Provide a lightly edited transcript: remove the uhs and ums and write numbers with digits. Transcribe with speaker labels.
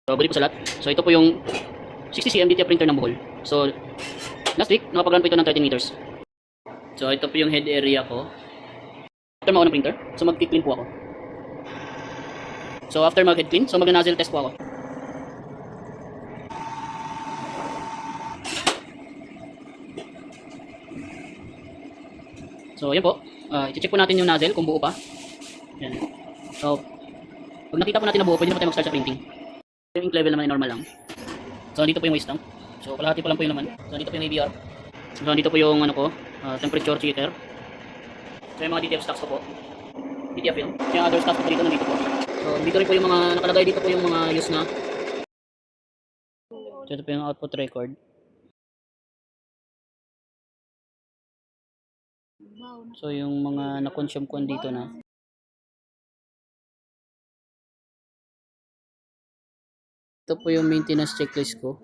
Speaker 1: So, balik ko sa lahat. So, ito po yung 60cm DTF printer ng Bohol. So, last week, nakapag-run po ito ng 13 meters. So, ito po yung head area ko. After mag-on ng printer, so mag-clean po ako. So, after mag-head clean, so mag-nozzle test po ako. So, yan po. I-check po natin yung nozzle kung buo pa. Yan. So, pag nakita po natin na buo, pwede na po tayo mag-start sa printing. Yung ink level naman ay normal lang. So, dito po yung waste tank. So, kalahati pa lang po yung laman. So, dito po yung ABR. So, dito po yung ano ko, temperature cheater. So, yung mga DTF stocks ko po. DTF film. Yung other stuff po dito nandito po. So, dito rin po yung mga nakalagay dito po yung mga use na. So, ito po yung output record. So, yung mga na-consume ko dito na. Ito po yung maintenance checklist ko.